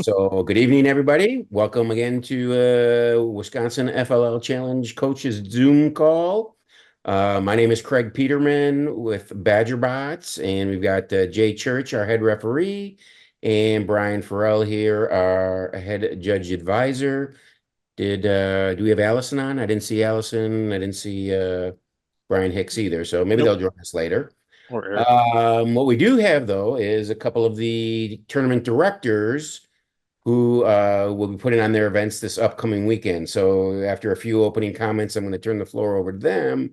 So good evening, everybody. Welcome again to Wisconsin FLL Challenge Coaches Zoom call. My name is Craig Peterman with Badger Bots, and we've got Jay Church, our head referee, and Brian Farrell here, our head judge advisor. Do we have Allison on? I didn't see Allison. I didn't see Brian Hicks either. So maybe Nope. they'll join us later. Or Eric. What we do have though is a couple of the tournament directors who will be putting on their events this upcoming weekend. So after a few opening comments, I'm going to turn the floor over to them.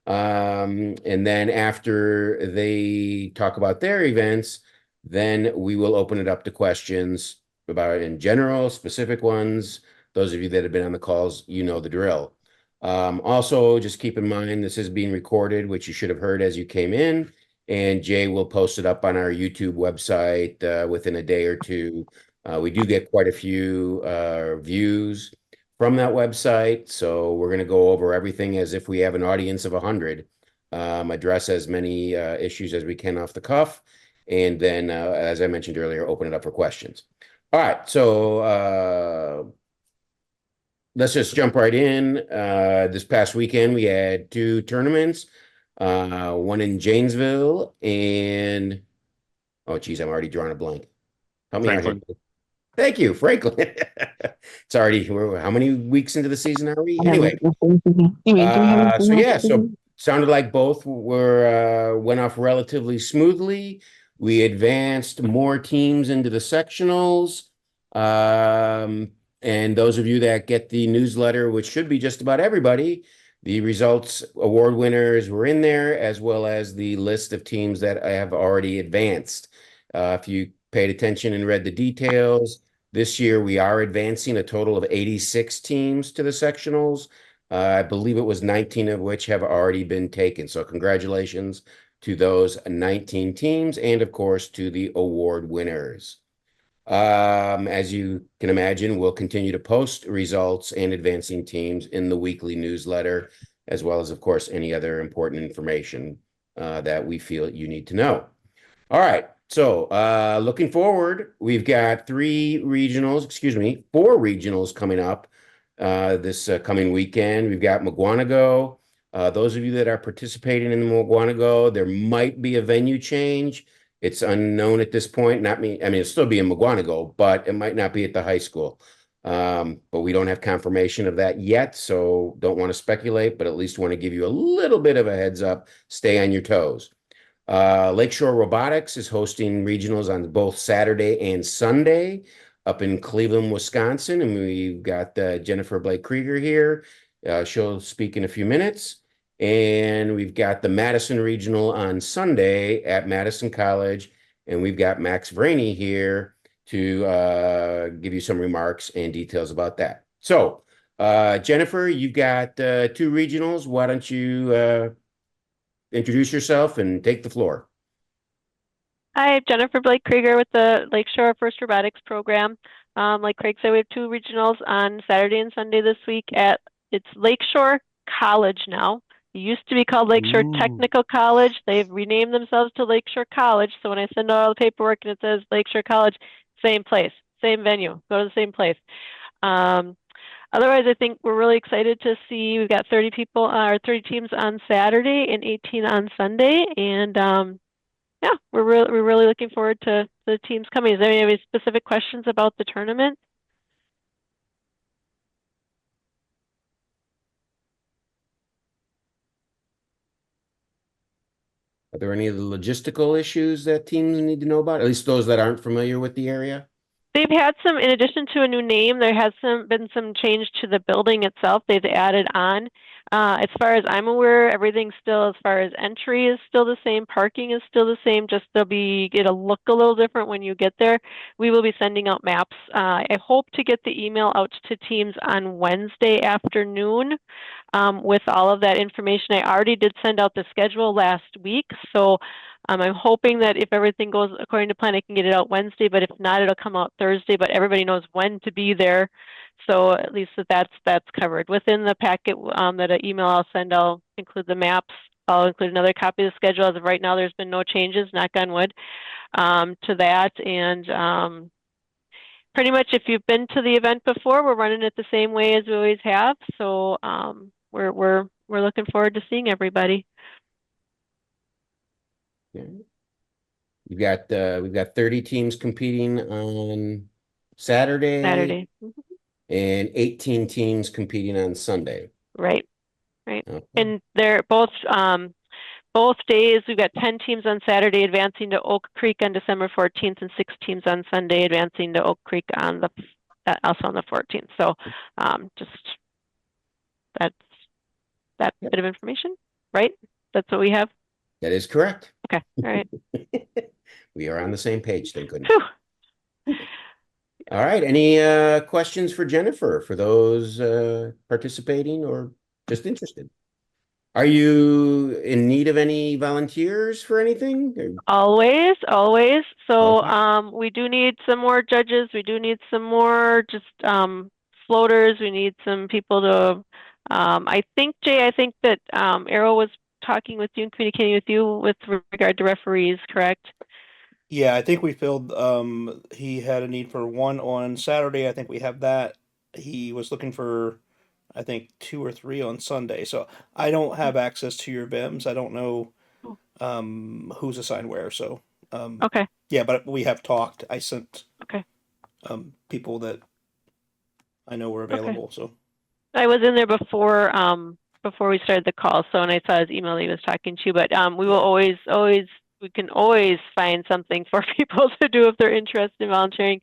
And then after they talk about their events, then we will open it up to questions about in general, specific ones. Those of you that have been on the calls, you know the drill. Also, just keep in mind this is being recorded, which you should have heard as you came in. And Jay will post it up on our YouTube website within a day or two. We do get quite a few views from that website, so we're going to go over everything as if we have an audience of 100, address as many issues as we can off the cuff, and then, as I mentioned earlier, open it up for questions. All right, so let's just jump right in. This past weekend, we had two tournaments, one in Janesville and, oh, geez, I'm already drawing a blank. Help me out here. Franklin. Thank you, Franklin. It's already, how many weeks into the season are we? Anyway, so yeah, so sounded like both were went off relatively smoothly. We advanced more teams into the sectionals. And those of you that get the newsletter, which should be just about everybody, the results award winners were in there, as well as the list of teams that I have already advanced. If you paid attention and read the details, this year we are advancing a total of 86 teams to the sectionals. I believe it was 19 of which have already been taken. So congratulations to those 19 teams and of course to the award winners. As you can imagine, we'll continue to post results and advancing teams in the weekly newsletter, as well as, of course, any other important information that we feel you need to know. All right. So looking forward, we've got four regionals coming up this coming weekend. We've got Mukwonago. Those of you that are participating in the Mukwonago, there might be a venue change. It's unknown at this point. I mean, it'll still be in Mukwonago, but it might not be at the high school. But we don't have confirmation of that yet, so don't want to speculate, but at least want to give you a little bit of a heads up. Stay on your toes. Lakeshore Robotics is hosting regionals on both Saturday and Sunday up in Cleveland, Wisconsin. And we've got Jennifer Blake Krieger here. She'll speak in a few minutes. And we've got the Madison Regional on Sunday at Madison College. And we've got Max Vraney here to give you some remarks and details about that. So, Jennifer, you've got two regionals. Why don't you introduce yourself and take the floor. Hi, I'm Jennifer Blake Krieger with the Lakeshore First Robotics Program. Like Craig said, we have two regionals on Saturday and Sunday this week it's Lakeshore College now. It used to be called Lakeshore Technical College. They've renamed themselves to Lakeshore College. So when I send out all the paperwork and it says Lakeshore College, same place, same venue, go to the same place. Otherwise, I think we're really excited to see we've got 30 people, or 30 teams on Saturday and 18 on Sunday. And yeah, we're really looking forward to the teams coming. Is there any specific questions about the tournament? Are there any of the logistical issues that teams need to know about? At least those that aren't familiar with the area? They've had some, in addition to a new name, there has been some change to the building itself. They've added on. As far as I'm aware, everything still, as far as entry, is still the same. Parking is still the same. Just it'll look a little different when you get there. We will be sending out maps. I hope to get the email out to teams on Wednesday afternoon with all of that information. I already did send out the schedule last week, so I'm hoping that if everything goes according to plan, I can get it out Wednesday, but if not, it'll come out Thursday, but everybody knows when to be there. So at least that's covered. Within the packet that an email I'll send, I'll include the maps. I'll include another copy of the schedule. As of right now, there's been no changes, knock on wood, to that. And pretty much if you've been to the event before, we're running it the same way as we always have. So we're looking forward to seeing everybody. Okay. We've got 30 teams competing on Saturday, Saturday. and 18 teams competing on Sunday. Right. Right. Okay. And they're both days. We've got 10 teams on Saturday advancing to Oak Creek on December 14th, and 6 teams on Sunday advancing to Oak Creek on the also on the 14th. So just that's that bit of information, right? That's what we have. That is correct. Okay. All right. We are on the same page, thank goodness. Whew. All right. Any questions for Jennifer, for those participating or just interested? Are you in need of any volunteers for anything? Always, always. So Okay. we do need some more judges. We do need some more just floaters. We need some people to I think, Jay, I think that Arrow was talking with you and communicating with you with regard to referees, correct? Yeah, I think we filled. He had a need for one on Saturday. I think we have that. He was looking for, I think, 2 or 3 on Sunday. So I don't have access to your VIMs. I don't know who's assigned where. So Okay. yeah, but we have talked. I sent Okay. people that I know were Okay. available. So I was in there before we started the call, so and I saw his email that he was talking to you, but we will always we can always find something for people to do if they're interested in volunteering.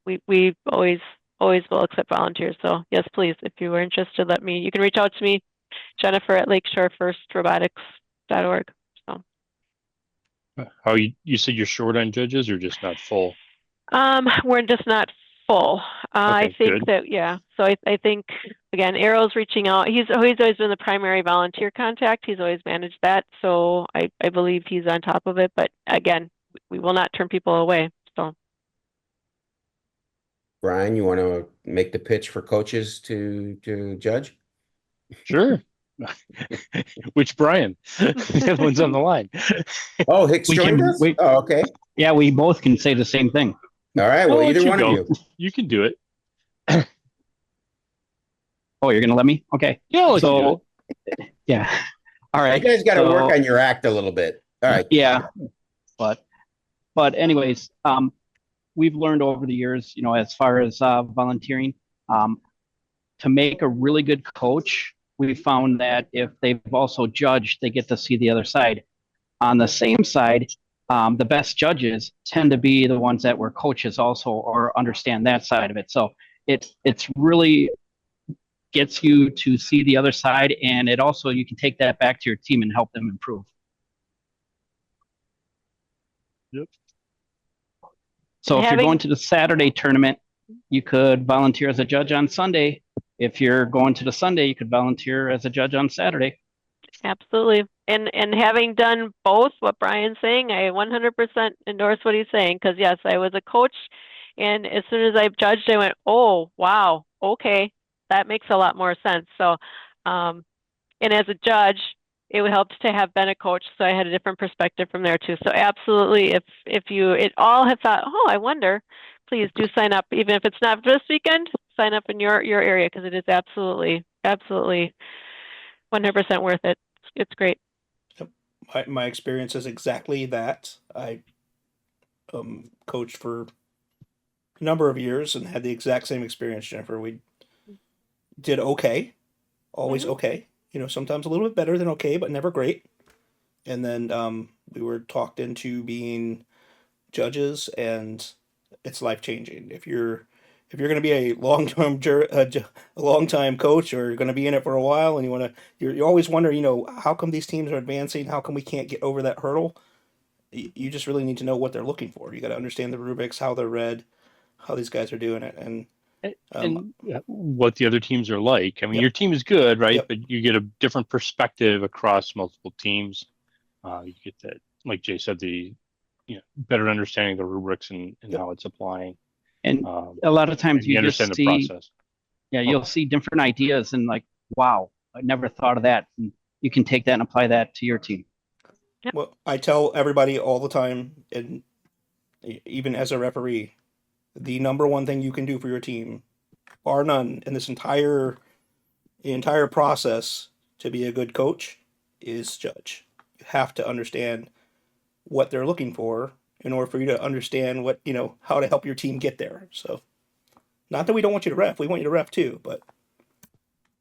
We always will accept volunteers. So yes, please, if you are interested, you can reach out to me, Jennifer at lakeshorefirstrobotix.org. So How you said you're short on judges or just not full? we're just not full. I Okay, think good. that, yeah. So I think, again, Arrow's reaching out. He's always been the primary volunteer contact. He's always managed that. So I believe he's on top of it. But again, we will not turn people away. So Brian, you want to make the pitch for coaches to judge? Sure. Which Brian? The one's on the line. Oh, Hicks We joined can- us? we- Oh, okay. Yeah, we both can say the same thing. All right. Well, I'll let either you one go. of you. You can do it. Oh, you're gonna let me? Okay. Yeah, I'll let you do So, yeah. All You right. guys got to So- work on your act a little bit. All right. Yeah, but anyways, we've learned over the years, as far as volunteering, to make a really good coach, we found that if they've also judged, they get to see the other side. On the same side, the best judges tend to be the ones that were coaches also or understand that side of it. So it's really gets you to see the other side, and it also you can take that back to your team and help them improve. Yep. So if Having- you're going to the Saturday tournament, you could volunteer as a judge on Sunday. If you're going to the Sunday, you could volunteer as a judge on Saturday. absolutely. And having done both, what Brian's saying, I 100% endorse what he's saying. Because yes, I was a coach, and as soon as I judged, I went, "Oh, wow, okay, that makes a lot more sense." So, and as a judge, it would help to have been a coach, so I had a different perspective from there too. So absolutely, if you at all have thought, "Oh, I wonder," please do sign up, even if it's not this weekend. Sign up in your area because it is absolutely 100% worth it. It's great. my experience is exactly that. I coached for a number of years and had the exact same experience, Jennifer. We did okay, always okay. Sometimes a little bit better than okay, but never great. And then we were talked into being judges, and it's life changing. If you're going to be a long time coach, or you're going to be in it for a while, and you always wonder, how come these teams are advancing? How come we can't get over that hurdle? You just really need to know what they're looking for. You got to understand the rubrics, how they're read, how these guys are doing it, and what the other teams are like. I mean, Yep. your team is good, right? Yep. But you get a different perspective across multiple teams. You get that, like Jay said, the better understanding of the rubrics and Yep. how it's applying. And Um, a lot of times and you you just understand the see, process. you'll see different ideas and like, wow, I never thought of that. And you can take that and apply that to your team. well, I tell everybody all the time, and even as a referee, the number one thing you can do for your team, bar none, in this entire process to be a good coach is judge. You have to understand what they're looking for in order for you to understand what, how to help your team get there. So, not that we don't want you to ref, we want you to ref too, but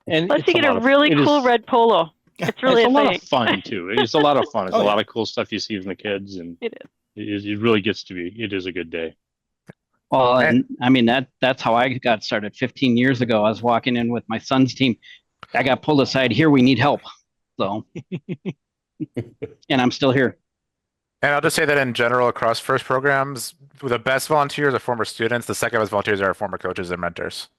And Plus, it's you get lot a of- really it cool is- red polo. It's really it's a lot exciting. of fun too. It's a lot of fun. It's Oh, a lot yeah. of cool stuff you see from the kids, and It is. it really gets to be. It is a good day. Well, And- and I mean that's how I got started 15 years ago. I was walking in with my son's team. I got pulled aside. Here, we need help. So, and I'm still here. And I'll just say that in general, across first programs, the best volunteers are former students. The second best volunteers are former coaches and mentors.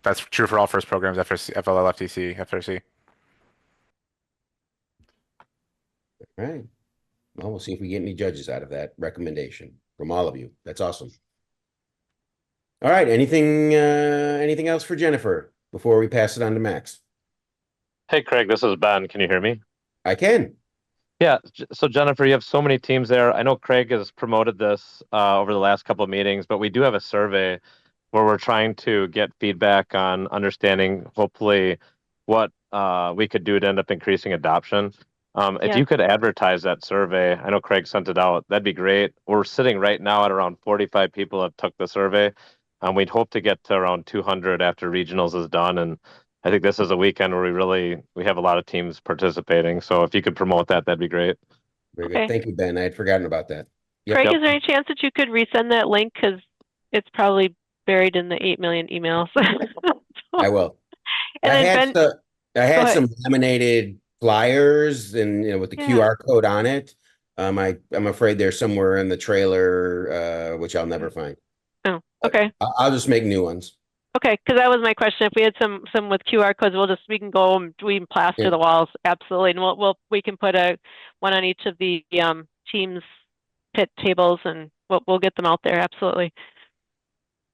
That's true for all first programs, FRC, FLL, FTC, FRC. All right. Well, we'll see if we get any judges out of that recommendation from all of you. That's awesome. All right. Anything else for Jennifer before we pass it on to Max? Hey, Craig, this is Ben. Can you hear me? I can. Yeah. So Jennifer, you have so many teams there. I know Craig has promoted this over the last couple of meetings, but we do have a survey where we're trying to get feedback on understanding, hopefully, what we could do to end up increasing adoption. If Yeah. you could advertise that survey, I know Craig sent it out. That'd be great. We're sitting right now at around 45 people have took the survey. We'd hope to get to around 200 after regionals is done, and I think this is a weekend where we have a lot of teams participating. So if you could promote that, that'd be great. Very Okay. good. Thank you, Ben. I had forgotten about that. Yep. Craig, Yep. is there any chance that you could resend that link? Because it's probably buried in the 8 million emails. I will. And I then had Ben, I had ahead. some laminated flyers and with the Yeah. QR code on it. I'm afraid they're somewhere in the trailer, which I'll never find. okay. I'll just make new ones. Okay, because that was my question. If we had some with QR codes, we can go and we can plaster Yeah. the walls, absolutely, and we can put one on each of the teams' pit tables, and we'll get them out there, absolutely.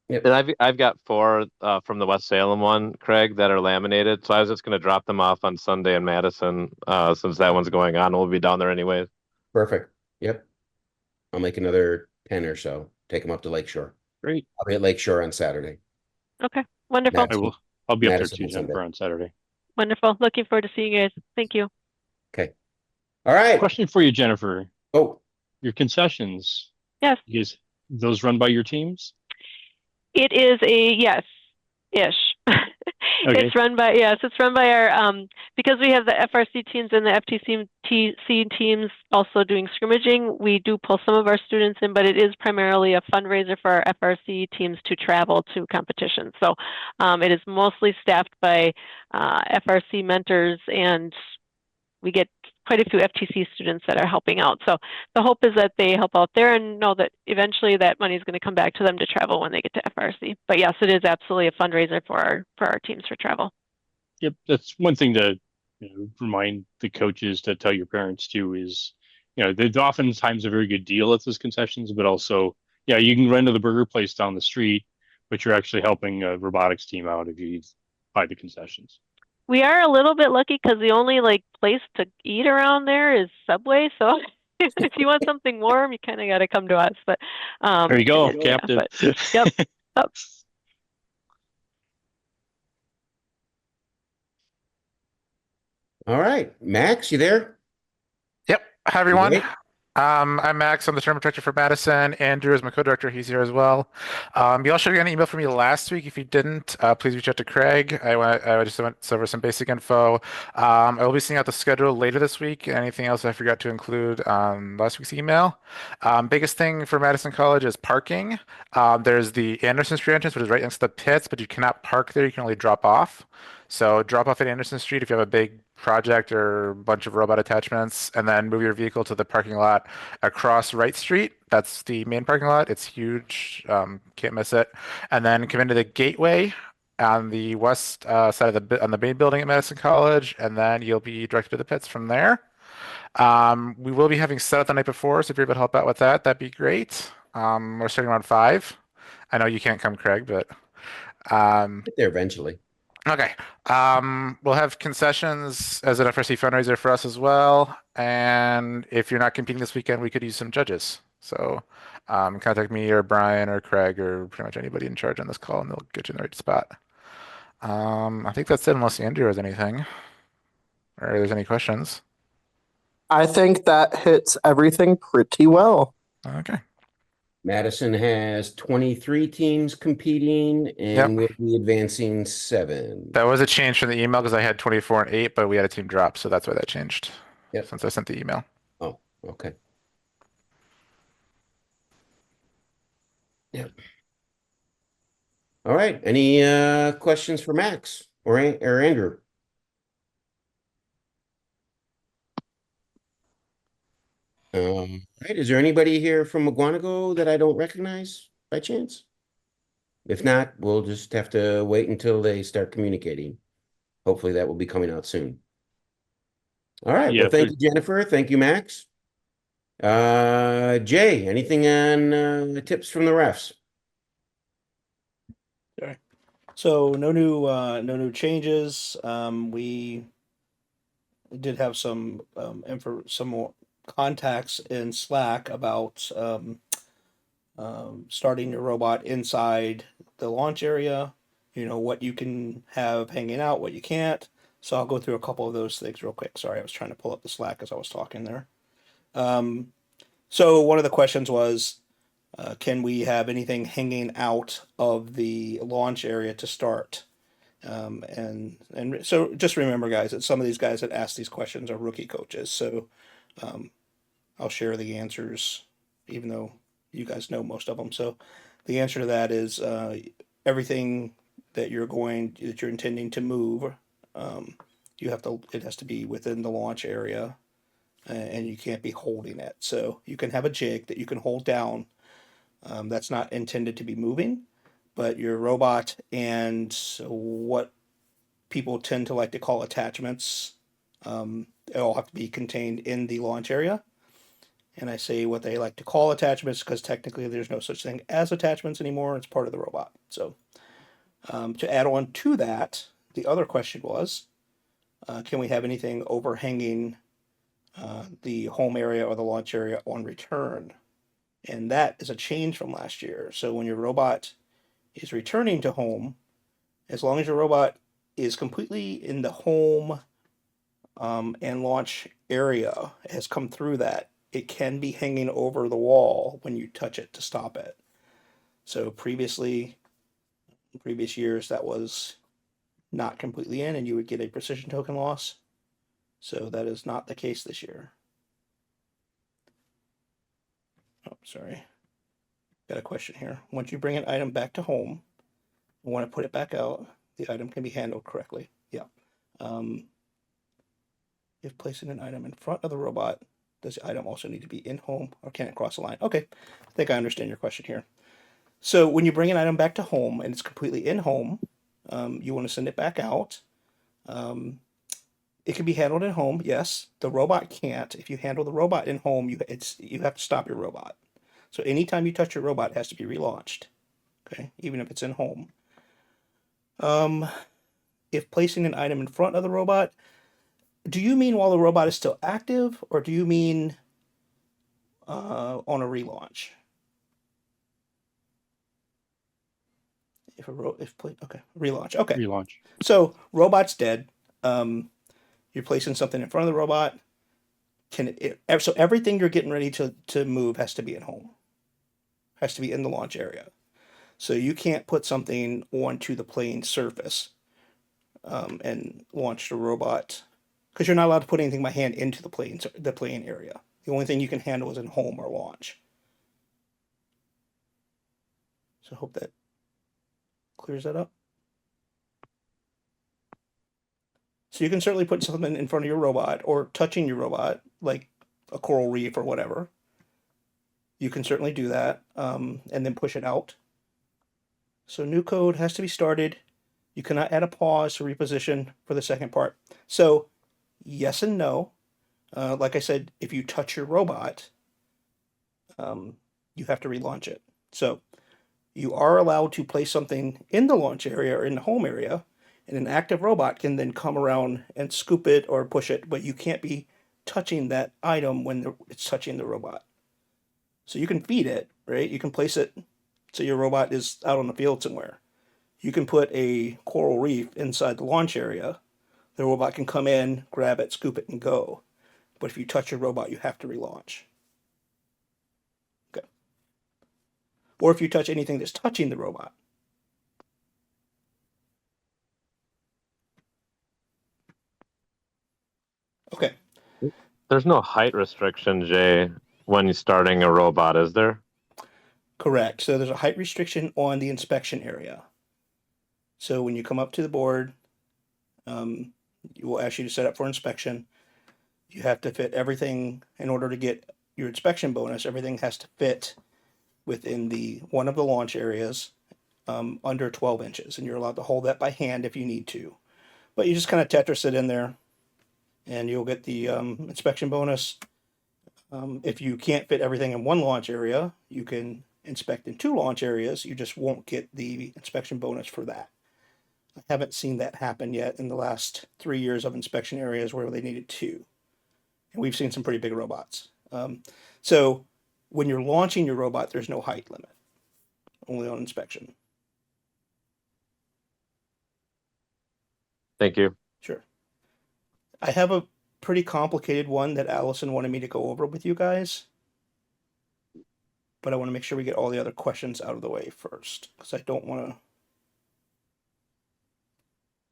And I've got 4 from the West Salem one, Craig, that are laminated. So I was just going to drop them off on Sunday in Madison since that one's going on. We'll be down there anyways. Perfect. Yep. I'll make another 10 or so. Take them up to Lakeshore. Great. I'll be at Lakeshore on Saturday. Okay, wonderful, Matt. I will. I'll be up there Madison too, on Sunday. Jennifer, on Saturday. wonderful. Looking forward to seeing you guys. Thank you. All right. Question for you, Jennifer. Oh, Your concessions. Yes. Those run by your teams? It is a yes-ish. Okay. It's run by our because we have the FRC teams and the FTC teams also doing scrimmaging. We do pull some of our students in, but it is primarily a fundraiser for our FRC teams to travel to competitions. So it is mostly staffed by FRC mentors, and we get quite a few FTC students that are helping out. So the hope is that they help out there and know that eventually that money is going to come back to them to travel when they get to FRC. But yes, it is absolutely a fundraiser for our teams for travel. Yep, that's one thing to remind the coaches to tell your parents too is, there's oftentimes a very good deal at those concessions, but also, yeah, you can run to the burger place down the street, but you're actually helping a robotics team out if you buy the concessions. We are a little bit lucky because the only place to eat around there is Subway. So if you want something warm, you kind of got to come to us. But There you go, yeah, Captain. but- yep. Yep. all right. Max, you there? Yep. Hi, everyone. Great. I'm Max. I'm the tournament director for Madison. Andrew is my co-director. He's here as well. You all should have got an email from me last week. If you didn't, please reach out to Craig. I just went over some basic info. I will be sending out the schedule later this week. Anything else I forgot to include on last week's email? Biggest thing for Madison College is parking. There's the Anderson Street entrance, which is right next to the pits, but you cannot park there. You can only drop off. So drop off at Anderson Street if you have a big project or a bunch of robot attachments, and then move your vehicle to the parking lot across Wright Street. That's the main parking lot. It's huge. Can't miss it. And then come into the gateway on the west side of on the main building at Madison College, and then you'll be directed to the pits from there. We will be having setup the night before, so if you're able to help out with that, that'd be great. We're starting around 5. I know you can't come, Craig, but Get there eventually. okay. We'll have concessions as an FRC fundraiser for us as well. And if you're not competing this weekend, we could use some judges. So contact me or Brian or Craig or pretty much anybody in charge on this call, and they'll get you in the right spot. I think that's it, unless Andrew has anything or there's any questions. I think that hits everything pretty well. Okay. Madison has 23 teams competing and we'll be advancing 7. That was a change from the email because I had 24 and 8, but we had a team drop, so that's why that changed. Yep. Since I sent the email. Oh, okay. Yep. All right. Any questions for Max or Andrew? Right. Is there anybody here from McGuanago that I don't recognize by chance? If not, we'll just have to wait until they start communicating. Hopefully that will be coming out soon. All right. Yeah, Well, thank you, Jennifer. Thank you, Max. Jay, anything on tips from the refs? So no new changes. We did have some some more contacts in Slack about starting your robot inside the launch area. You know what you can have hanging out, what you can't. So I'll go through a couple of those things real quick. Sorry, I was trying to pull up the Slack as I was talking there. So one of the questions was, can we have anything hanging out of the launch area to start? And so just remember, guys, that some of these guys that ask these questions are rookie coaches. So I'll share the answers, even though you guys know most of them. So the answer to that is everything that you're intending to move, it has to be within the launch area, and you can't be holding it. So you can have a jig that you can hold down. That's not intended to be moving, but your robot and what people tend to like to call attachments, they all have to be contained in the launch area. And I say what they like to call attachments because technically there's no such thing as attachments anymore. It's part of the robot. So to add on to that, the other question was, can we have anything overhanging the home area or the launch area on return? And that is a change from last year. So when your robot is returning to home, as long as your robot is completely in the home and launch area, has come through that, it can be hanging over the wall when you touch it to stop it. So previously, in previous years, that was not completely in and you would get a precision token loss. So that is not the case this year. Oh, sorry. Got a question here. Once you bring an item back to home and want to put it back out, the item can be handled correctly. Yeah. If placing an item in front of the robot, does the item also need to be in home or can it cross the line? Okay, I think I understand your question here. So when you bring an item back to home and it's completely in home, you want to send it back out. It can be handled at home, yes. The robot can't. If you handle the robot in home, you have to stop your robot. So anytime you touch your robot, it has to be relaunched. Okay, even if it's in home. If placing an item in front of the robot, do you mean while the robot is still active, or do you mean on a relaunch? Okay, relaunch. Okay. Relaunch. So robot's dead. You're placing something in front of the robot. So everything you're getting ready to move has to be at home. Has to be in the launch area. So you can't put something onto the plane surface and launch the robot, because you're not allowed to put anything by hand into the plane area. The only thing you can handle is in home or launch. So I hope that clears that up. So you can certainly put something in front of your robot or touching your robot, like a coral reef or whatever. You can certainly do that and then push it out. So new code has to be started. You cannot add a pause to reposition for the second part. So yes and no. Like I said, if you touch your robot, you have to relaunch it. So you are allowed to place something in the launch area or in the home area, and an active robot can then come around and scoop it or push it, but you can't be touching that item when it's touching the robot. So you can feed it, right? You can place it so your robot is out on the field somewhere. You can put a coral reef inside the launch area. The robot can come in, grab it, scoop it, and go. But if you touch your robot, you have to relaunch. Okay. Or if you touch anything that's touching the robot. Okay. There's no height restriction, Jay, when you're starting a robot, is there? Correct. So there's a height restriction on the inspection area. So when you come up to the board, you will ask you to set up for inspection. You have to fit everything in order to get your inspection bonus. Everything has to fit within one of the launch areas under 12 inches, and you're allowed to hold that by hand if you need to. But you just kind of Tetris it in there, and you'll get the inspection bonus. If you can't fit everything in one launch area, you can inspect in 2 launch areas. You just won't get the inspection bonus for that. I haven't seen that happen yet in the last 3 years of inspection areas where they needed 2. And we've seen some pretty big robots. So when you're launching your robot, there's no height limit, only on inspection. Thank you. Sure. I have a pretty complicated one that Allison wanted me to go over with you guys. But I want to make sure we get all the other questions out of the way first, because I don't want to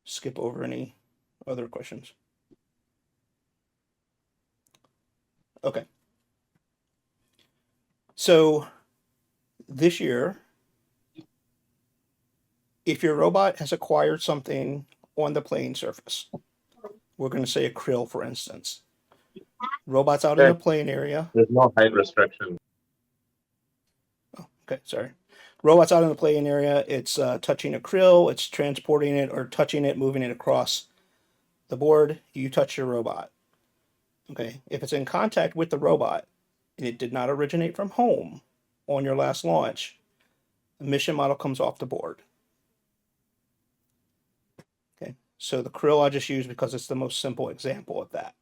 skip over any other questions. Okay. So this year, if your robot has acquired something on the playing surface, we're going to say a krill, for instance. Robots out in the playing area. There's no height restriction. Oh, okay, sorry. Robots out in the playing area, it's touching a krill, it's transporting it or touching it, moving it across the board. You touch your robot. Okay, if it's in contact with the robot and it did not originate from home on your last launch, the mission model comes off the board. Okay, so the krill I just used because it's the most simple example of that.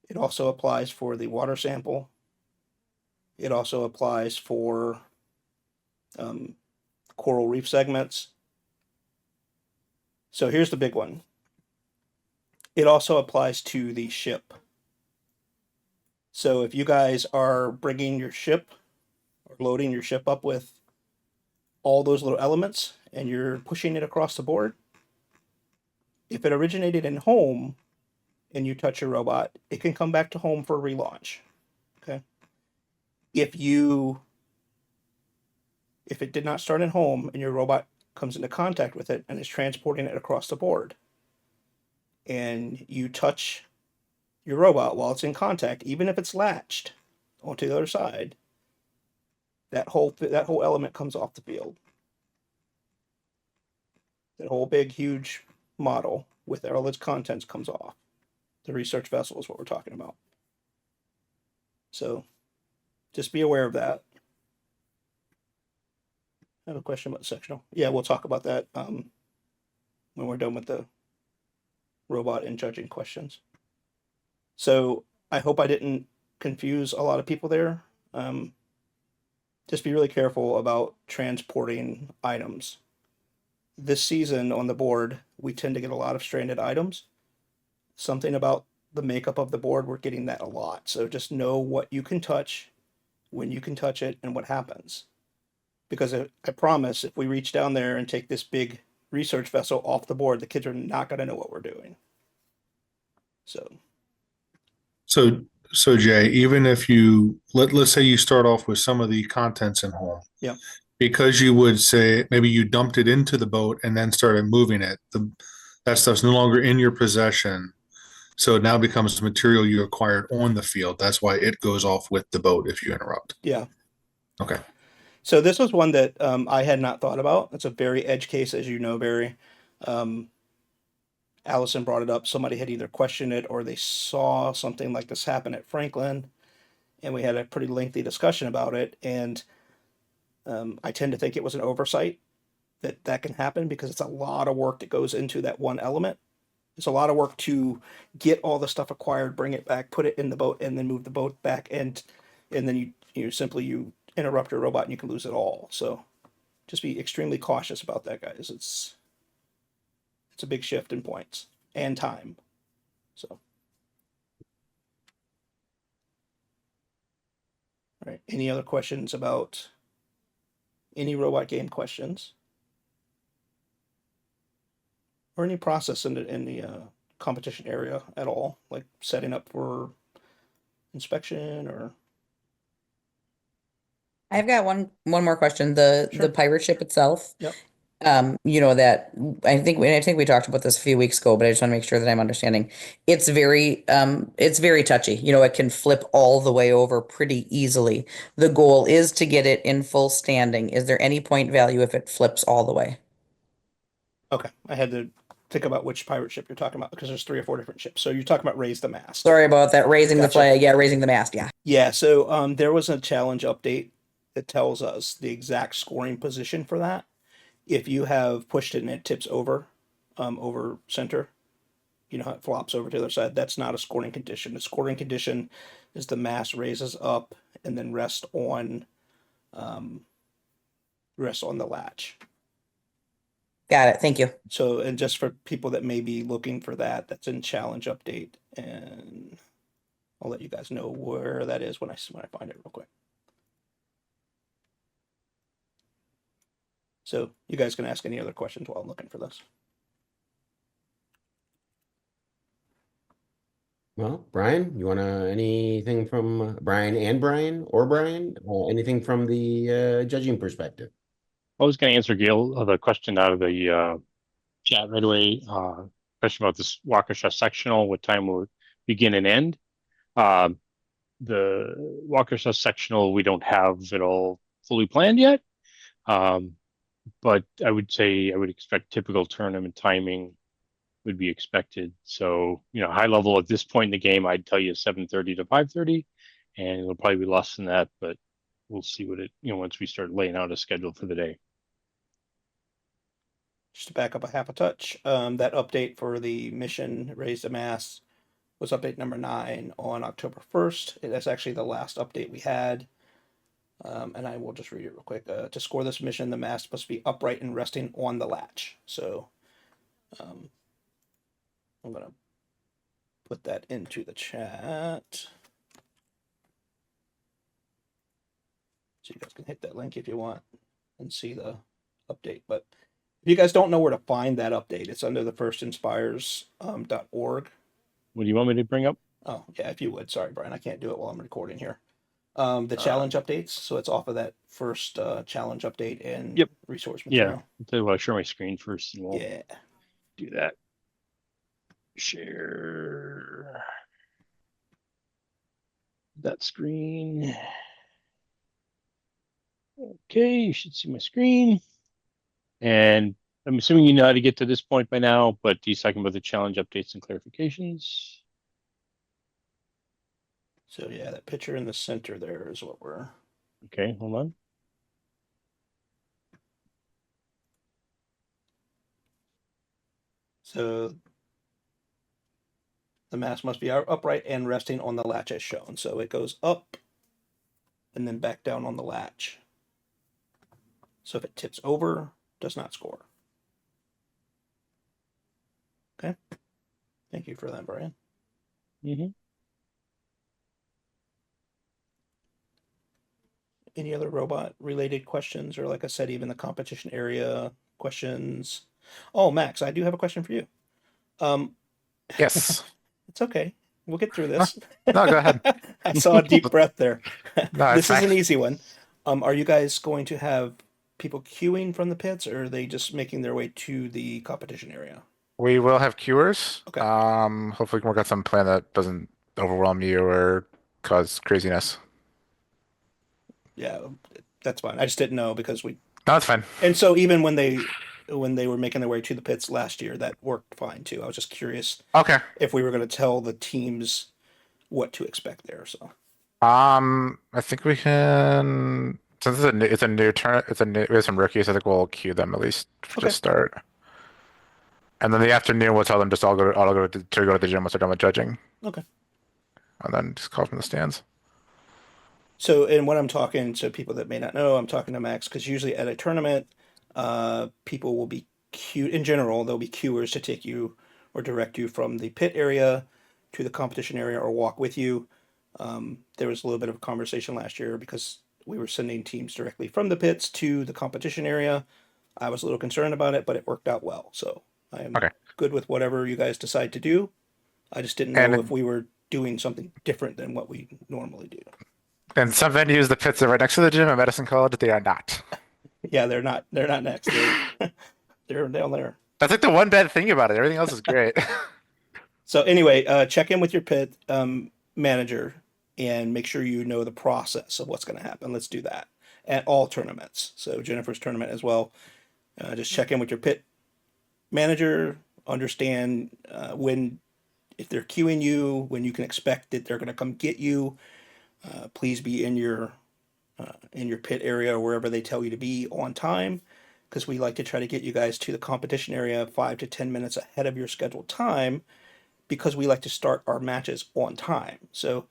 It also applies for the water sample. It also applies for coral reef segments. So here's the big one. It also applies to the ship. So if you guys are bringing your ship or loading your ship up with all those little elements and you're pushing it across the board, if it originated in home and you touch your robot, it can come back to home for a relaunch. Okay. If it did not start at home and your robot comes into contact with it and is transporting it across the board, and you touch your robot while it's in contact, even if it's latched onto the other side, that whole element comes off the field. That whole big, huge model with all its contents comes off. The research vessel is what we're talking about. So just be aware of that. I have a question about sectional. Yeah, we'll talk about that when we're done with the robot and judging questions. So I hope I didn't confuse a lot of people there. Just be really careful about transporting items. This season on the board, we tend to get a lot of stranded items. Something about the makeup of the board, we're getting that a lot. So just know what you can touch, when you can touch it, and what happens. Because I promise, if we reach down there and take this big research vessel off the board, the kids are not going to know what we're doing. So Jay, even if you let's say you start off with some of the contents in home, yeah, because you would say maybe you dumped it into the boat and then started moving it, that stuff's no longer in your possession, so it now becomes material you acquired on the field. That's why it goes off with the boat if you interrupt. Yeah. Okay. So this was one that I had not thought about. It's a very edge case, as you know, Barry. Allison brought it up. Somebody had either questioned it or they saw something like this happen at Franklin, and we had a pretty lengthy discussion about it. And I tend to think it was an oversight that can happen because it's a lot of work that goes into that one element. It's a lot of work to get all the stuff acquired, bring it back, put it in the boat, and then move the boat back, and then you interrupt your robot and you can lose it all. So just be extremely cautious about that, guys. It's a big shift in points and time. So, all right. Any other questions about any robot game questions? Or any process in the competition area at all, like setting up for inspection or I've got one more question. The Sure. pirate ship itself. Yep. That I think we talked about this a few weeks ago, but I just want to make sure that I'm understanding. It's very touchy. It can flip all the way over pretty easily. The goal is to get it in full standing. Is there any point value if it flips all the way? Okay, I had to think about which pirate ship you're talking about because there's 3 or 4 different ships. So you're talking about Raise the Mast. Sorry about that. Raising the Gotcha. flag. Yeah, raising the mast. Yeah. Yeah, so there was a challenge update that tells us the exact scoring position for that. If you have pushed it and it tips over, over center, how it flops over to the other side, that's not a scoring condition. The scoring condition is the mast raises up and then rest on the latch. Got it. Thank you. So, and just for people that may be looking for that, that's in challenge update, and I'll let you guys know where that is when I find it real quick. So you guys can ask any other questions while I'm looking for this. Well, Brian, you want anything from Brian, anything from the judging perspective? I was going to answer Gail the question out of the chat right away. Question about this Waukesha sectional, what time will it begin and end? The Waukesha sectional, we don't have it all fully planned yet. But I would say I would expect typical tournament timing would be expected. So, high level at this point in the game, I'd tell you 7:30 to 5:30, and it'll probably be less than that, but we'll see what once we start laying out a schedule for the day. Just to back up a half a touch, that update for the mission Raise the Mast was update number 9 on October 1st. That's actually the last update we had. And I will just read it real quick. To score this mission, the mast must be upright and resting on the latch. So I'm going to put that into the chat. So you guys can hit that link if you want and see the update. But if you guys don't know where to find that update, it's under the firstinspires.org. What do you want me to bring up? Oh, yeah, if you would. Sorry, Brian, I can't do it while I'm recording here. The challenge updates, so it's off of that first challenge update and Yep. resource Yeah. material. I'll tell you what, I'll share my screen first and we'll Yeah. do that. Share that screen. Okay, you should see my screen. And I'm assuming you know how to get to this point by now, but he's talking about the challenge updates and clarifications. So yeah, that picture in the center there is what we're. Okay, hold on. So the mast must be upright and resting on the latch as shown. So it goes up and then back down on the latch. So if it tips over, does not score. Okay. Thank you for that, Brian. Mm-hmm. Any other robot related questions, or like I said, even the competition area questions? Oh, Max, I do have a question for you. Yes. It's okay. We'll get through this. No, go ahead. I saw a deep breath there. No, This it's is an fine. easy one. Are you guys going to have people queuing from the pits, or are they just making their way to the competition area? We will have cures. Okay. Hopefully we can work out some plan that doesn't overwhelm you or cause craziness. Yeah, that's fine. I just didn't know because we. No, it's fine. And so even when they were making their way to the pits last year, that worked fine too. I was just curious Okay. if we were going to tell the teams what to expect there. So I think we can. Since it's a new turn, we have some rookies. I think we'll queue them at least for Okay. just start. And then the afternoon, we'll tell them just all go to the gym once they're done with judging. Okay. And then just call from the stands. So, and when I'm talking to people that may not know, I'm talking to Max because usually at a tournament, people will be in general, there'll be queuers to take you or direct you from the pit area to the competition area or walk with you. There was a little bit of a conversation last year because we were sending teams directly from the pits to the competition area. I was a little concerned about it, but it worked out well. So I am Okay. good with whatever you guys decide to do. I just didn't And know it- if we were doing something different than what we normally do. And some venues, the pits are right next to the gym at Medicine College. They are not. Yeah, they're not next. They're down there. That's like the one bad thing about it. Everything else is great. So anyway, check in with your pit manager and make sure you know the process of what's going to happen. Let's do that at all tournaments. So Jennifer's tournament as well. Just check in with your pit manager. Understand when, if they're queuing you, when you can expect that they're going to come get you. Please be in your pit area or wherever they tell you to be on time, because we like to try to get you guys to the competition area 5 to 10 minutes ahead of your scheduled time, because we like to start our matches on time. So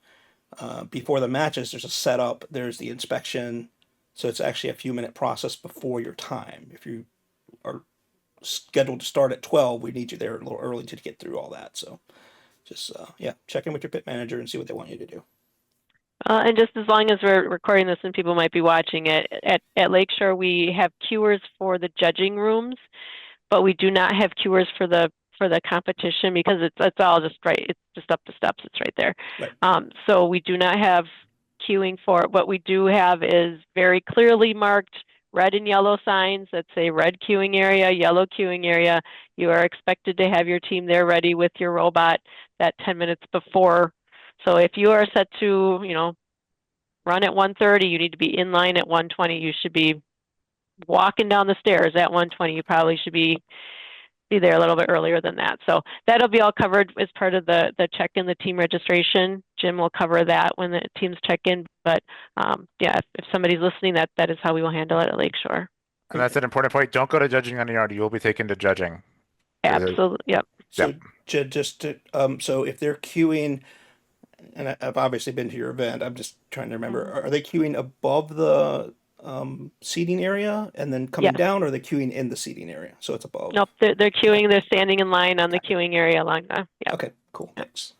before the matches, there's a setup, there's the inspection. So it's actually a few minute process before your time. If you are scheduled to start at 12, we need you there a little early to get through all that. So just, check in with your pit manager and see what they want you to do. And just as long as we're recording this and people might be watching it, at Lakeshore, we have queuers for the judging rooms, but we do not have queuers for the competition because it's all just right. It's just up the steps. It's right there. Right. So we do not have queuing for it. What we do have is very clearly marked red and yellow signs that say red queuing area, yellow queuing area. You are expected to have your team there ready with your robot that 10 minutes before. So if you are set to, run at 1:30, you need to be in line at 1:20. You should be walking down the stairs at 1:20. You probably should be there a little bit earlier than that. So that'll be all covered as part of the check-in, the team registration. Jim will cover that when the teams check in. But if somebody's listening, that is how we will handle it at Lakeshore. And that's an important point. Don't go to judging on your own. You will be taken to judging. Absolutely. Yep. So just to, so if they're queuing, and I've obviously been to your event, I'm just trying to remember, are they queuing above the seating area and then coming Yes. down, or are they queuing in the seating area? So it's above. Nope. They're queuing. They're standing in line on the queuing area along the. Yeah. Okay, cool. Thanks.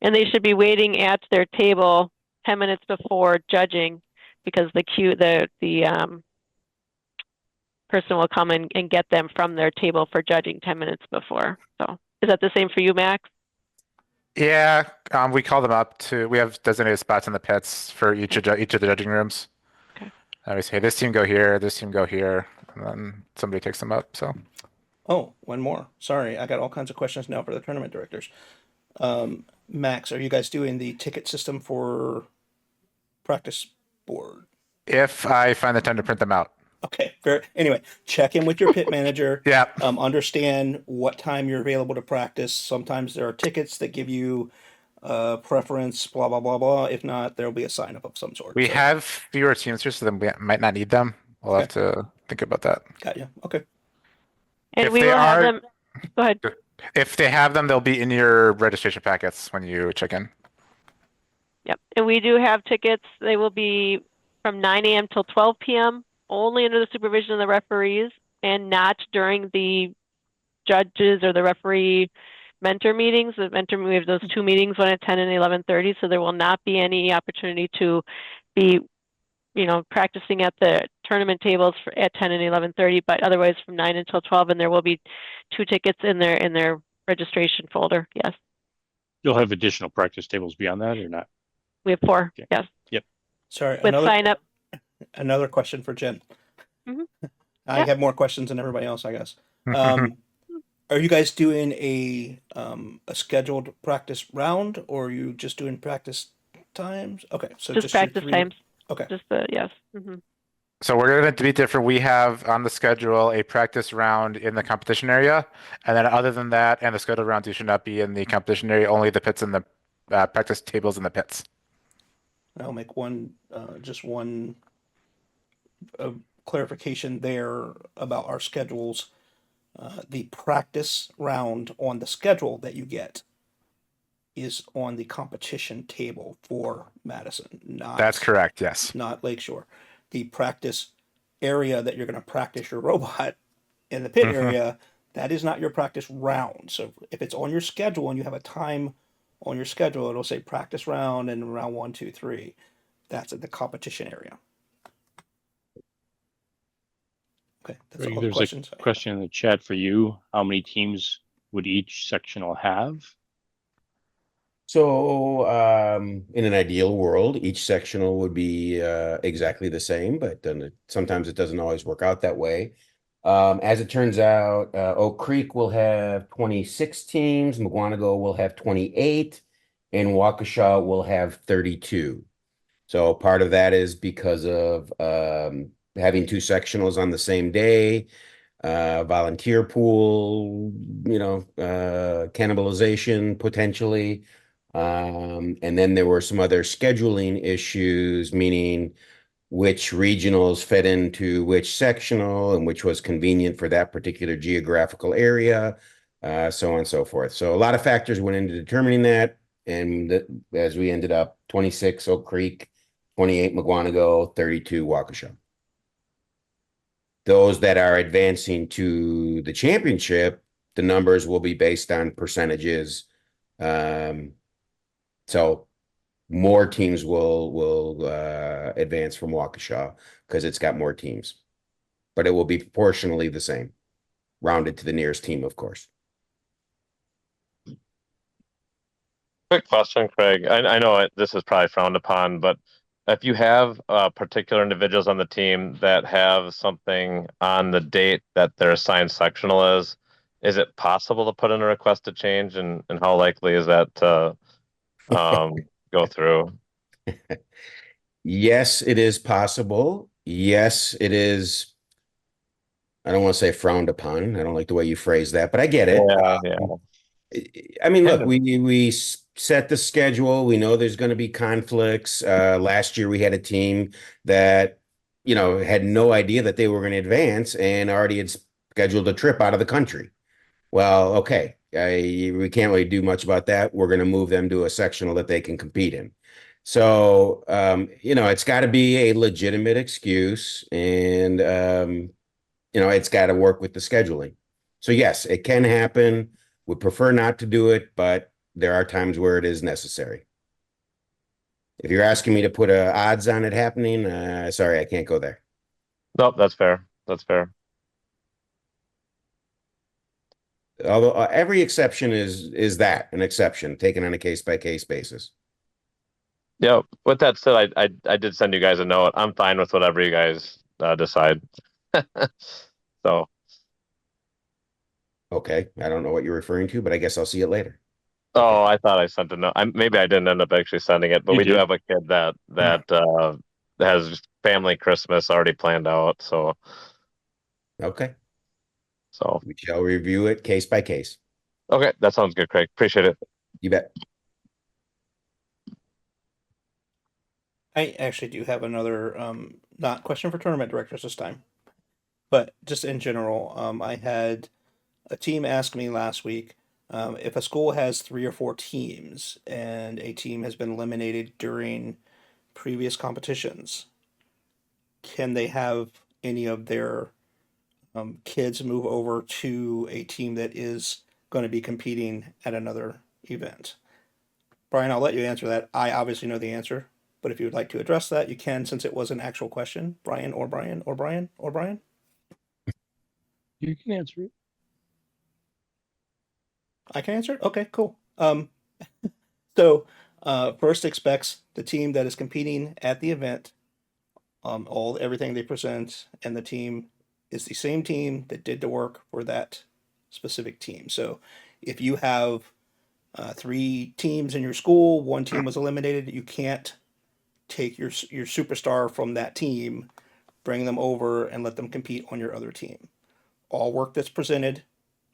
And they should be waiting at their table 10 minutes before judging, because the person will come and get them from their table for judging 10 minutes before. So is that the same for you, Max? Yeah, we call them up we have designated spots in the pits for each of the judging rooms. Okay. And we say, this team go here, this team go here, and then somebody takes them up. So Oh, one more. Sorry, I got all kinds of questions now for the tournament directors. Max, are you guys doing the ticket system for practice board? if I find the time to print them out. Okay, fair. Anyway, check in with your pit manager. Yeah. Understand what time you're available to practice. Sometimes there are tickets that give you preference, blah, blah, blah, blah. If not, there'll be a sign up of some sort. We So, have fewer teamsters, so then we might not need them. We'll have to think about that. got you. Okay. And If we they will have are- them. Go ahead. If they have them, they'll be in your registration packets when you check in. Yep. And we do have tickets. They will be from 9 a.m. till 12 p.m. only under the supervision of the referees, and not during the judges or the referee mentor meetings. We have those two meetings, one at 10 and 11:30. So there will not be any opportunity to be, practicing at the tournament tables at 10 and 11:30, but otherwise from 9 until 12. And there will be 2 tickets in their registration folder. Yes. You'll have additional practice tables beyond that or not? We have 4. Okay. Yes. Sorry. With sign up. Another question for Jen. Mhm. I Yeah. have more questions than everybody else, I guess. Are you guys doing a scheduled practice round, or are you just doing practice times? Okay, so Just your practice 3 times. Okay. Just the, yes. Mm-hmm. So we're going to be different. We have on the schedule a practice round in the competition area. And then other than that, and the scheduled rounds, you should not be in the competition area, only the pits and the practice tables in the pits. I'll make just one clarification there about our schedules. The practice round on the schedule that you get is on the competition table for Madison, not That's correct. Yes. not Lakeshore. The practice area that you're going to practice your robot in the pit Mhm. area, that is not your practice round. So if it's on your schedule and you have a time on your schedule, it'll say practice round and round 1, 2, 3. That's at the competition area. Okay, that's Greg, all the there's questions. a question in the chat for you. How many teams would each sectional have? So, in an ideal world, each sectional would be exactly the same, but then sometimes it doesn't always work out that way. As it turns out, Oak Creek will have 26 teams, McGuanago will have 28, and Waukesha will have 32. So part of that is because of having two sectionals on the same day, volunteer pool, cannibalization potentially. And then there were some other scheduling issues, meaning which regionals fed into which sectional and which was convenient for that particular geographical area, so on and so forth. So a lot of factors went into determining that. And as we ended up, 26 Oak Creek, 28 McGuanago, 32 Waukesha. Those that are advancing to the championship, the numbers will be based on percentages. So more teams will advance from Waukesha because it's got more teams, but it will be proportionally the same, rounded to the nearest team, of course. Quick question, Craig. I know this is probably frowned upon, but if you have particular individuals on the team that have something on the date that their assigned sectional is it possible to put in a request to change, and how likely is that to go through? Yes, it is possible. Yes, it is. I don't want to say frowned upon. I don't like the way you phrase that, but I get it. Yeah. I mean, look, Kind of. we set the schedule. We know there's going to be conflicts. Last year we had a team that, had no idea that they were going to advance and already had scheduled a trip out of the country. Well, okay, we can't really do much about that. We're going to move them to a sectional that they can compete in. So, it's got to be a legitimate excuse, and it's got to work with the scheduling. So yes, it can happen. Would prefer not to do it, but there are times where it is necessary. If you're asking me to put odds on it happening, sorry, I can't go there. Nope, that's fair. That's fair. Although every exception is that an exception taken on a case-by-case basis. Yeah. With that said, I did send you guys a note. I'm fine with whatever you guys decide. So. Okay, I don't know what you're referring to, but I guess I'll see it later. Oh, I thought I sent a note. Maybe I didn't end up actually sending it, but You we do did. have a kid that has family Christmas already planned out. So Okay, so we shall review it case by case. okay, that sounds good, Craig. Appreciate it. You bet. I actually do have another not question for tournament directors this time, but just in general. I had a team ask me last week if a school has 3 or 4 teams and a team has been eliminated during previous competitions, can they have any of their kids move over to a team that is going to be competing at another event? Brian, I'll let you answer that. I obviously know the answer, but if you would like to address that, you can, since it was an actual question. Brian or Brian or Brian or Brian? You can answer it. I can answer it? Okay, cool. So first expects the team that is competing at the event, everything they present, and the team is the same team that did the work for that specific team. So if you have 3 teams in your school, 1 team was eliminated, you can't take your superstar from that team, bring them over, and let them compete on your other team. All work that's presented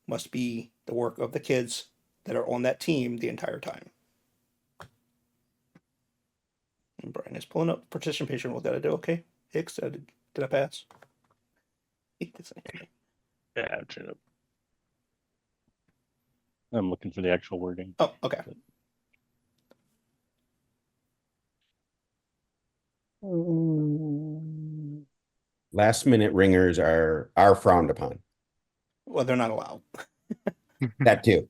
must be the work of the kids that are on that team the entire time. And Brian is pulling up participation rule. Did I do okay? Hicks, did I pass? Yeah, I've turned up. I'm looking for the actual wording. Oh, okay. Last minute ringers are frowned upon. Well, they're not allowed. That too.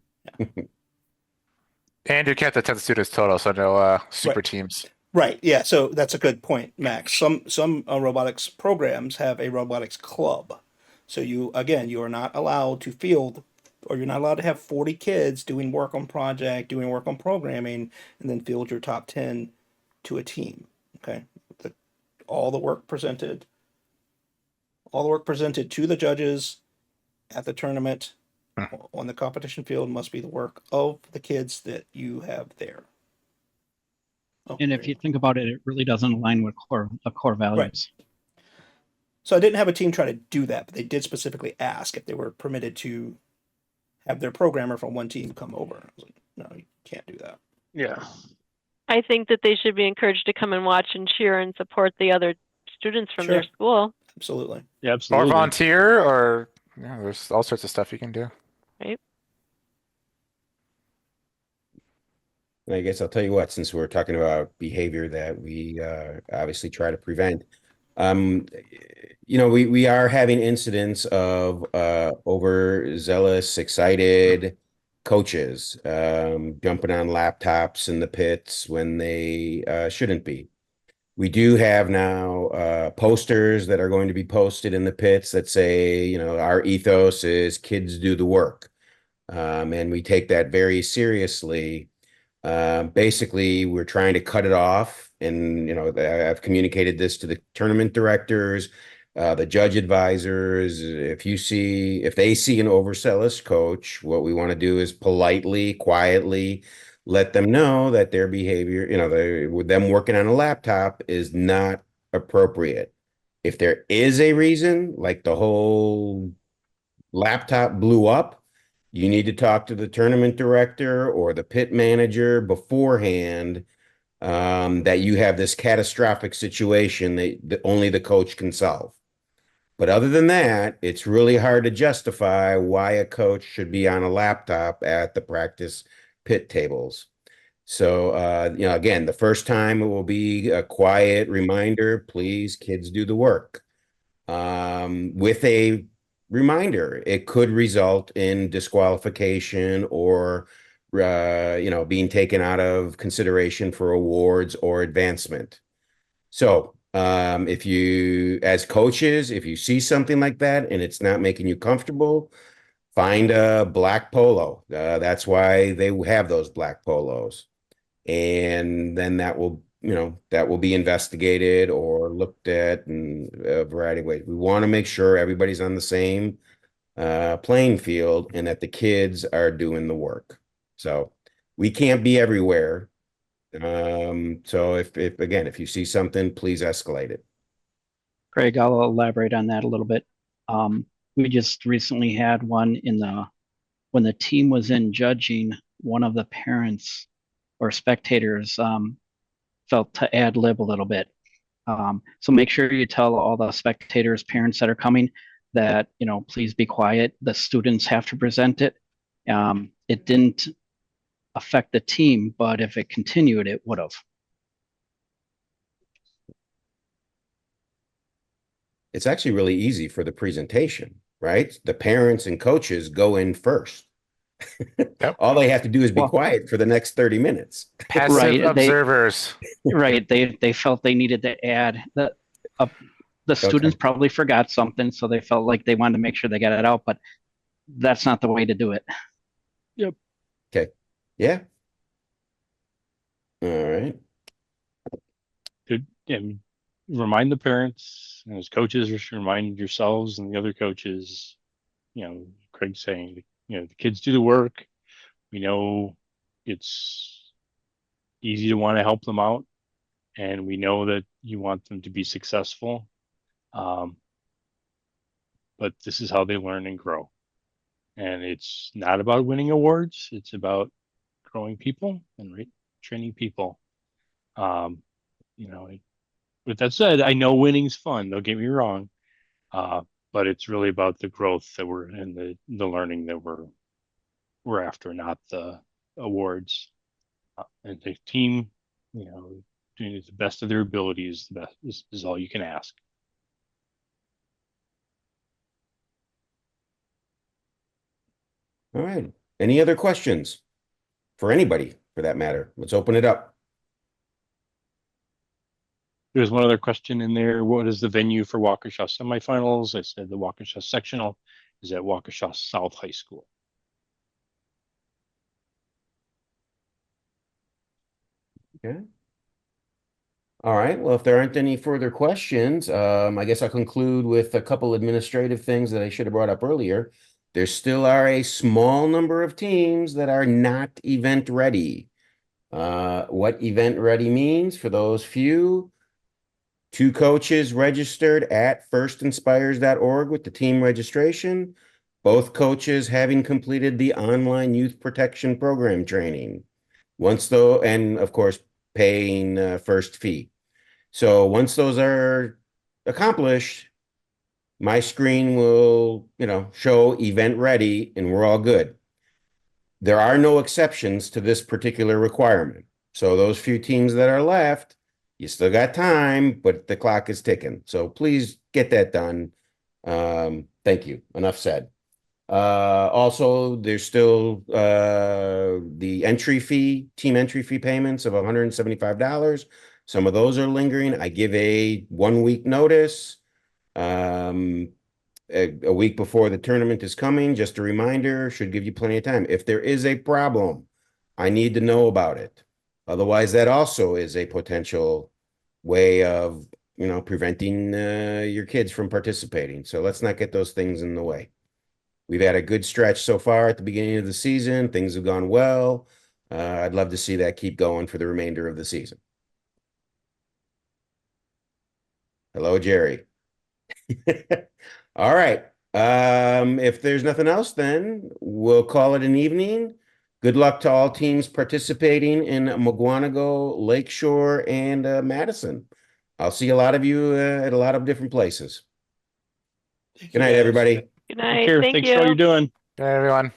And you kept the 10 students total, so no super Right. teams. Right. Yeah. So that's a good point, Max. Some robotics programs have a robotics club. So you are not allowed to field, or you're not allowed to have 40 kids doing work on project, doing work on programming, and then field your top 10 to a team. Okay. The, all the work presented, to the judges at the tournament on the competition field must be the work of the kids that you have there. And if you think about it, it really doesn't align with core values. So I didn't have a team try to do that, but they did specifically ask if they were permitted to have their programmer from one team come over. I was like, no, you can't do that. Yeah. I think that they should be encouraged to come and watch and cheer and support the other students from their Sure. school. Absolutely. Yeah, Or absolutely. volunteer, or there's all sorts of stuff you can do. And I guess I'll tell you what, since we're talking about behavior that we obviously try to prevent, we are having incidents of overzealous, excited coaches jumping on laptops in the pits when they shouldn't be. We do have now posters that are going to be posted in the pits that say, our ethos is kids do the work. And we take that very seriously. Basically, we're trying to cut it off. And, I've communicated this to the tournament directors, the judge advisors. If they see an overzealous coach, what we want to do is politely, quietly let them know that their behavior, with them working on a laptop is not appropriate. If there is a reason, like the whole laptop blew up, you need to talk to the tournament director or the pit manager beforehand, that you have this catastrophic situation that only the coach can solve. But other than that, it's really hard to justify why a coach should be on a laptop at the practice pit tables. So, again, the first time it will be a quiet reminder, please, kids do the work. With a reminder, it could result in disqualification or, being taken out of consideration for awards or advancement. So, as coaches, if you see something like that and it's not making you comfortable, find a black polo. That's why they have those black polos. And then that will be investigated or looked at in a variety of ways. We want to make sure everybody's on the same playing field and that the kids are doing the work. So we can't be everywhere. So if you see something, please escalate it. Craig, I'll elaborate on that a little bit. We just recently had one when the team was in judging, one of the parents or spectators felt to ad lib a little bit. So make sure you tell all the spectators, parents that are coming that, please be quiet. The students have to present it. It didn't affect the team, but if it continued, it would have. It's actually really easy for the presentation, right? The parents and coaches go in first. Yep. All they have to do is be quiet for the next 30 minutes. Passive Right, observers. Right. They felt they needed to add the students probably forgot something, so they felt like they wanted to make sure they got it out, but that's not the way to do it. Yep. Okay. Yeah. All right. Good. Yeah. Remind the parents and as coaches, just remind yourselves and the other coaches, Craig's saying, the kids do the work. We know it's easy to want to help them out, and we know that you want them to be successful. But this is how they learn and grow. And it's not about winning awards. It's about growing people and training people. With that said, I know winning's fun. Don't get me wrong. But it's really about the growth that we're and the learning that we're after, not the awards. And the team, doing it to the best of their abilities. The best is all you can ask. All right. Any other questions for anybody for that matter? Let's open it up. There's one other question in there. What is the venue for Waukesha semifinals? I said the Waukesha sectional is at Waukesha South High School. Okay. All right. Well, if there aren't any further questions, I guess I'll conclude with a couple administrative things that I should have brought up earlier. There still are a small number of teams that are not event ready. What event ready means for those few, 2 coaches registered at firstinspires.org with the team registration, both coaches having completed the online youth protection program training. Once though, and of course, paying first fee. So once those are accomplished, my screen will, show event ready and we're all good. There are no exceptions to this particular requirement. So those few teams that are left, you still got time, but the clock is ticking. So please get that done. Thank you. Enough said. Also, there's still the entry fee, team entry fee payments of $175. Some of those are lingering. I give a 1-week notice. A week before the tournament is coming, just a reminder, should give you plenty of time. If there is a problem, I need to know about it. Otherwise, that also is a potential way of, preventing your kids from participating. So let's not get those things in the way. We've had a good stretch so far at the beginning of the season. Things have gone well. I'd love to see that keep going for the remainder of the season. Hello, Jerry. All right. If there's nothing else, then we'll call it an evening. Good luck to all teams participating in Mukwonago, Lakeshore, and Madison. I'll see a lot of you at a lot of different places. Thank Good you, night, guys. everybody. Good night. Take care. Thank Thanks you. for all you're doing. Good night, everyone.